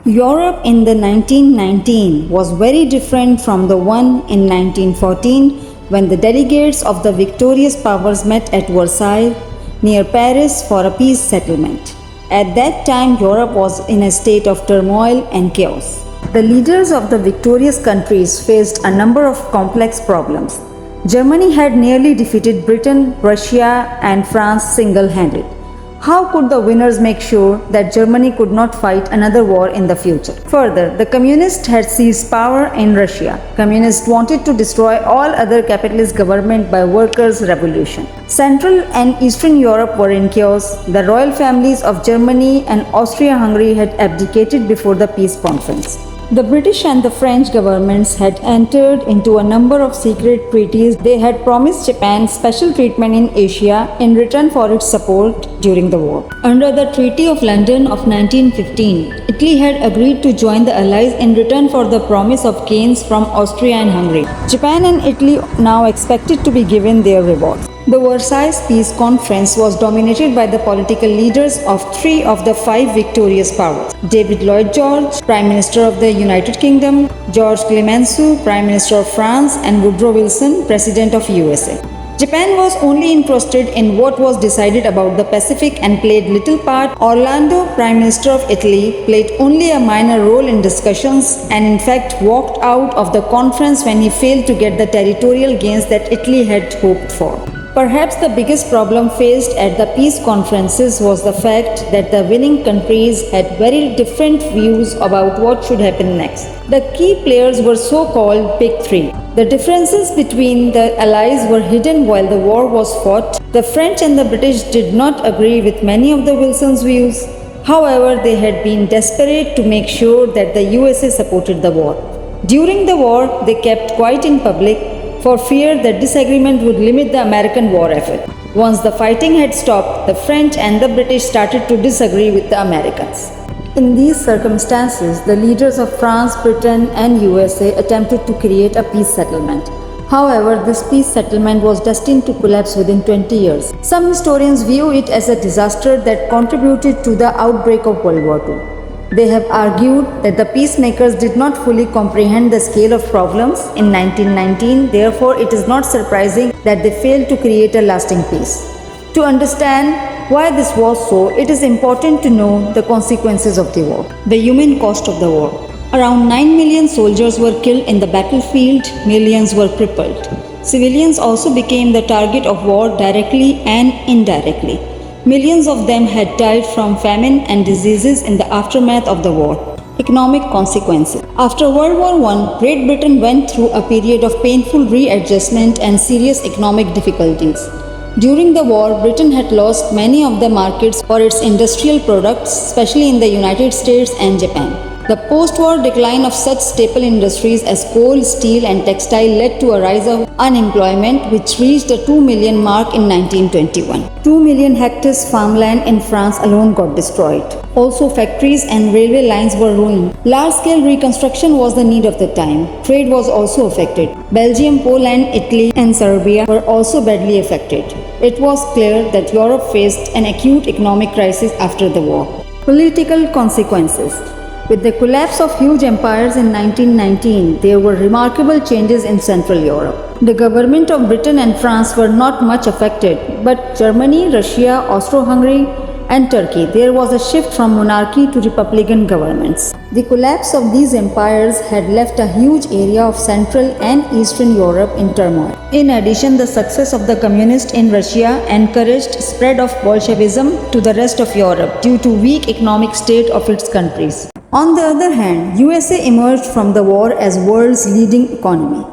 Europe in the 1919 was very different from the one in 1914 when the delegates of the victorious powers met at Versailles near Paris for a peace settlement. At that time, Europe was in a state of turmoil and chaos. The leaders of the victorious countries faced a number of complex problems. Germany had nearly defeated Britain, Russia, and France single-handed. How could the winners make sure that Germany could not fight another war in the future? Further, the communists had seized power in Russia. Communists wanted to destroy all other capitalist government by workers' revolution. Central and Eastern Europe were in chaos. The royal families of Germany and Austria-Hungary had abdicated before the peace conference. The British and the French governments had entered into a number of secret treaties. They had promised Japan special treatment in Asia in return for its support during the war. Under the Treaty of London of 1915, Italy had agreed to join the Allies in return for the promise of gains from Austria and Hungary. Japan and Italy now expected to be given their rewards. The Versailles Peace Conference was dominated by the political leaders of three of the five victorious powers: David Lloyd George, Prime Minister of the United Kingdom; George Clemenceau, Prime Minister of France; and Woodrow Wilson, President of USA. Japan was only interested in what was decided about the Pacific and played little part. Orlando, Prime Minister of Italy, played only a minor role in discussions and in fact walked out of the conference when he failed to get the territorial gains that Italy had hoped for. Perhaps the biggest problem faced at the peace conferences was the fact that the winning countries had very different views about what should happen next. The key players were so-called Big Three. The differences between the allies were hidden while the war was fought. The French and the British did not agree with many of the Wilson's views. However, they had been desperate to make sure that the USA supported the war. During the war, they kept quiet in public for fear that disagreement would limit the American war effort. Once the fighting had stopped, the French and the British started to disagree with the Americans. In these circumstances, the leaders of France, Britain, and USA attempted to create a peace settlement. However, this peace settlement was destined to collapse within 20 years. Some historians view it as a disaster that contributed to the outbreak of World War II. They have argued that the peacemakers did not fully comprehend the scale of problems in 1919, therefore it is not surprising that they failed to create a lasting peace. To understand why this was so, it is important to know the consequences of the war. The human cost of the war. Around 9 million soldiers were killed in the battlefield, millions were crippled. Civilians also became the target of war directly and indirectly. Millions of them had died from famine and diseases in the aftermath of the war. Economic consequences. After World War I, Great Britain went through a period of painful readjustment and serious economic difficulties. During the war, Britain had lost many of the markets for its industrial products, especially in the United States and Japan. The post-war decline of such staple industries as coal, steel, and textile led to a rise of unemployment, which reached the 2 million mark in 1921. 2 million hectares farmland in France alone got destroyed. Also, factories and railway lines were ruined. Large-scale reconstruction was the need of the time. Trade was also affected. Belgium, Poland, Italy, and Serbia were also badly affected. It was clear that Europe faced an acute economic crisis after the war. Political consequences. With the collapse of huge empires in 1919, there were remarkable changes in Central Europe. The government of Britain and France were not much affected, but Germany, Russia, Austro-Hungary, and Turkey, there was a shift from monarchy to republican governments. The collapse of these empires had left a huge area of Central and Eastern Europe in turmoil. In addition, the success of the communists in Russia encouraged spread of Bolshevism to the rest of Europe due to weak economic state of its countries. On the other hand, USA emerged from the war as world's leading economy.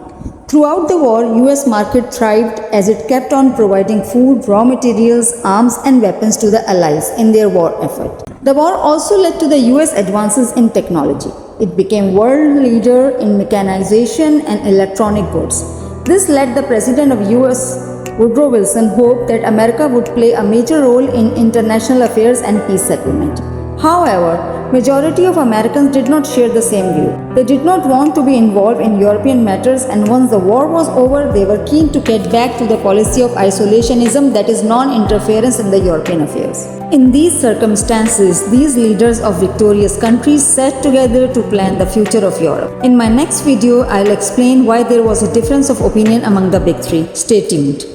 Throughout the war, US market thrived as it kept on providing food, raw materials, arms and weapons to the Allies in their war effort. The war also led to the US advances in technology. It became world leader in mechanization and electronic goods. This led the President of US, Woodrow Wilson, hope that America would play a major role in international affairs and peace settlement. However, Majority of Americans did not share the same view. They did not want to be involved in European matters, and once the war was over, they were keen to get back to the policy of isolationism, that is non-interference in the European affairs. In these circumstances, these leaders of victorious countries sat together to plan the future of Europe. In my next video, I'll explain why there was a difference of opinion among the big three. Stay tuned.